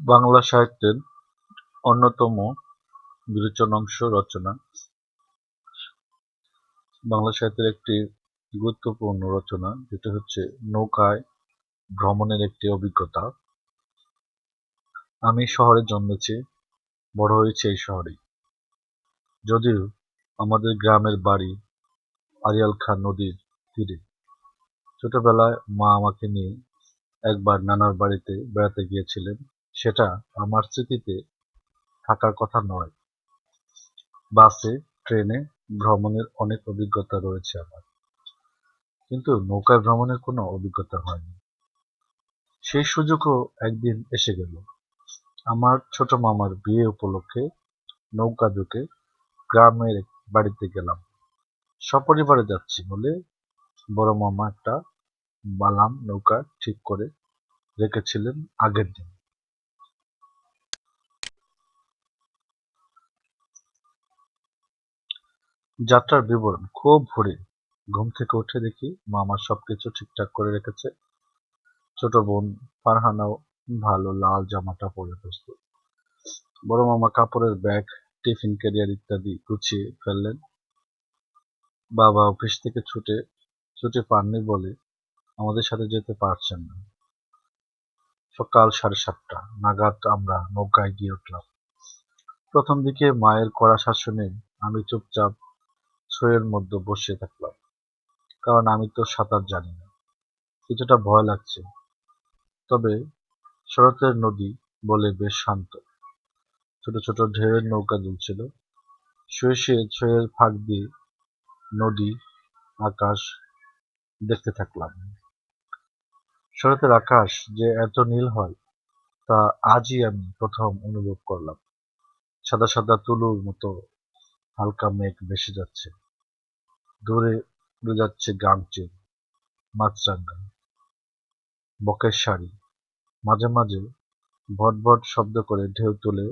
বাংলা সাহিত্যের অন্যতম বিবেচ্য অংশ রচনা। বাংলা সাহিত্যের একটি গুরুত্বপূর্ণ রচনা যেটা হচ্ছে নৌকায় ভ্রমণের একটি অভিজ্ঞতা। আমি শহরে জন্মেছি, বড় হয়েছি এই শহরেই। যদিও আমাদের গ্রামের বাড়ি আড়িয়াল খাঁ নদীর তীরে। ছোটবেলায় মা আমাকে নিয়ে একবার নানার বাড়িতে বেড়াতে গিয়েছিলেন। সেটা আমার স্মৃতিতে থাকার কথা নয়। বাসে, ট্রেনে ভ্রমণের অনেক অভিজ্ঞতা রয়েছে আমার, কিন্তু নৌকায় ভ্রমণের কোনো অভিজ্ঞতা হয়নি। সেই সুযোগও একদিন এসে গেল। আমার ছোট মামার বিয়ে উপলক্ষে নৌকাযোগে গ্রামের এক বাড়িতে গেলাম। সপরিবারে যাচ্ছি বলে বড় মামা একটা বালাম নৌকা ঠিক করে রেখেছিলেন আগের দিন। যাত্রার বিবরণ খুব ভোরে ঘুম থেকে উঠে দেখি মামা সবকিছু ঠিকঠাক করে রেখেছে। ছোট বোন ফারহানাও ভালো লাল জামাটা পরে প্রস্তুত। বড় মামা কাপড়ের ব্যাগ, টিফিন ক্যারিয়ার ইত্যাদি গুছিয়ে ফেললেন। বাবা অফিস থেকে ছুটি পাননি বলে আমাদের সাথে যেতে পারছেন না। সকাল 7:30 নাগাদ আমরা নৌকায় গিয়ে উঠলাম। প্রথম দিকে মায়ের কড়া শাসনে আমি চুপচাপ ছইয়ের মধ্যে বসে থাকলাম, কারণ আমি তো সাঁতার জানি না। কিছুটা ভয় লাগছে, তবে শরতের নদী বলে বেশ শান্ত। ছোট ছোট ঢেউয়ের নৌকা দুলছিল। শুয়ে শুয়ে ছইয়ের ফাঁক দিয়ে নদী, আকাশ দেখতে থাকলাম। শরতের আকাশ যে এত নীল হয় তা আজই আমি প্রথম অনুভব করলাম। সাদা সাদা তুলোর মতো হালকা মেঘ ভেসে যাচ্ছে। দূরে উড়ে যাচ্ছে গাংচিল, মাছরাঙা, বকের শাড়ি। মাঝে মাঝে ভট ভট শব্দ করে ঢেউ তুলে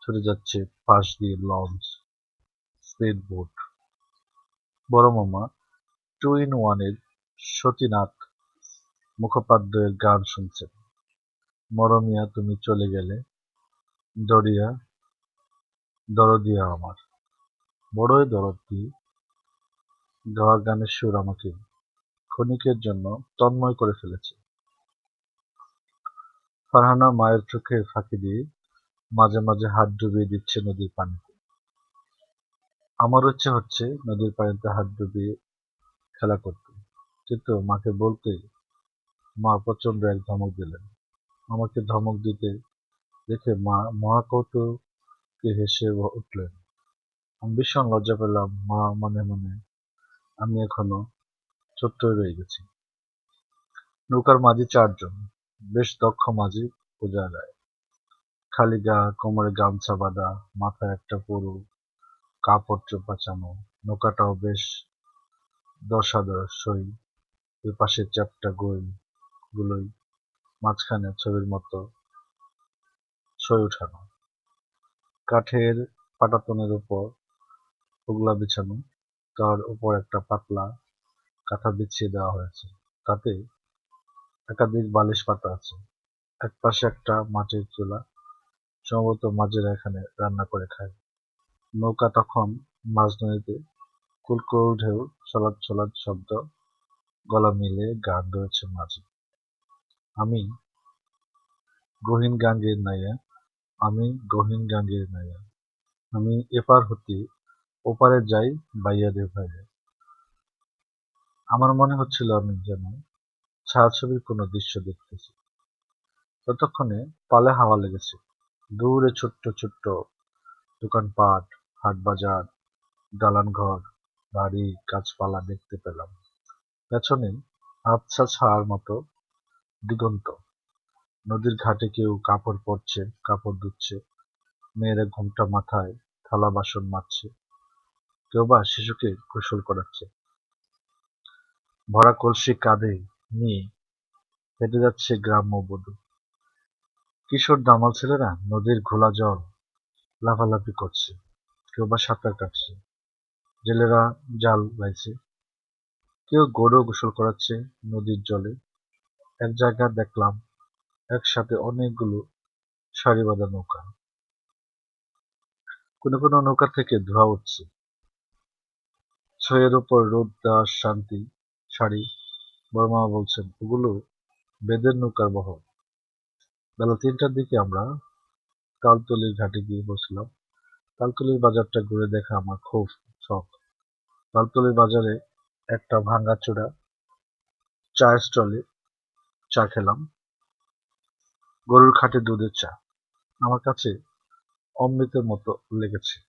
ছুটে যাচ্ছে পাশ দিয়ে লঞ্চ, স্পিড বোট। বড় মামা 2-in-1-এর সতীনাথ মুখোপাধ্যায়ের গান শুনছেন। মরমিয়া তুমি চলে গেলে, দরিয়া দরদিয়া আমার। বড়ই দরদি গাওয়া গানের সুর আমাকে ক্ষণিকের জন্য তন্ময় করে ফেলেছে। ফারহানা মায়ের চোখের ফাঁকি দিয়ে মাঝে মাঝে হাত ডুবিয়ে দিচ্ছে নদীর পানিতে। আমার ইচ্ছে হচ্ছে নদীর পানিতে হাত ডুবিয়ে খেলা করতে, কিন্তু মাকে বলতে মা প্রচন্ড এক ধমক দিলেন। আমাকে ধমক দিতে দেখে মা মহাকৌতুকে হেসে উঠলেন। আমি ভীষণ লজ্জা পেলাম। মা মনে মনে আমি এখনো ছোট্টই রয়ে গেছি। নৌকার মাঝি 4 জন, বেশ দক্ষ মাঝি বোঝা যায়। খালি গা, কোমরে গামছা বাঁধা, মাথায় একটা পুরু কাপড় চোপাচানো। নৌকাটাও বেশ দশাদশই। দুই পাশে চ্যাপ্টা গুলোই, মাঝখানে ছবির মতো ছই উঠানো। কাঠের পাটাতনের উপর হুগলা বিছানো, তার উপর একটা পাতলা কাঁথা বিছিয়ে দেওয়া হয়েছে। তাতে একাধিক বালিশ পাতা আছে। একপাশে একটা মাটির চুলা, সম্ভবত মাঝিরা এখানে রান্না করে খায়। নৌকা তখন মাঝ নদীতে, কুলকুল ঢেউ, ছলাৎ ছলাৎ শব্দ, গলা মিলিয়ে গান ধরেছে মাঝি। আমি গহীন গাঙ্গের নাইয়া, আমি গহীন গাঙ্গের নাইয়া, আমি এপার হতে ওপারে যাই বাইয়া রে ভাইয়া। আমার মনে হচ্ছিল আমি যেন ছায়াছবির কোনো দৃশ্য দেখতেছি। ততক্ষণে পালে হাওয়া লেগেছে। দূরে ছোট্ট ছোট্ট দোকানপাট, হাট বাজার, দালান ঘর, বাড়ি, গাছপালা দেখতে পেলাম। পেছনে আবছা ছায়ার মতো দিগন্ত। নদীর ঘাটে কেউ কাপড় পরছে, কাপড় ধুচ্ছে। মেয়েরা ঘোমটা মাথায় থালা বাসন মাজছে। কেউ বা শিশুকে গোসল করাচ্ছে। ভরা কলসি কাঁধে নিয়ে হেঁটে যাচ্ছে গ্রাম্য বধূ। কিশোর দামাল ছেলেরা নদীর ঘোলা জল লাফালাফি করছে। কেউ বা সাঁতার কাটছে। জেলেরা জাল বাইছে। কেউ গরু গোসল করাচ্ছে নদীর জলে। এক জায়গায় দেখলাম একসাথে অনেকগুলো সারি বাঁধা নৌকা। কোনো কোনো নৌকা থেকে ধোঁয়া উঠছে। ছইয়ের উপর রোদ দেওয়ার শান্তি শাড়ি। বড় মামা বলছেন, ওগুলো বেদের নৌকার বহর। বেলা ৩টার দিকে আমরা তালতলির ঘাটে গিয়ে বসলাম। তালতলির বাজারটা ঘুরে দেখা আমার খুব শখ। তালতলির বাজারে একটা ভাঙাচোরা চায়ের স্টলে চা খেলাম। গরুর খাঁটি দুধের চা। আমার কাছে অমৃতের মতো লেগেছে।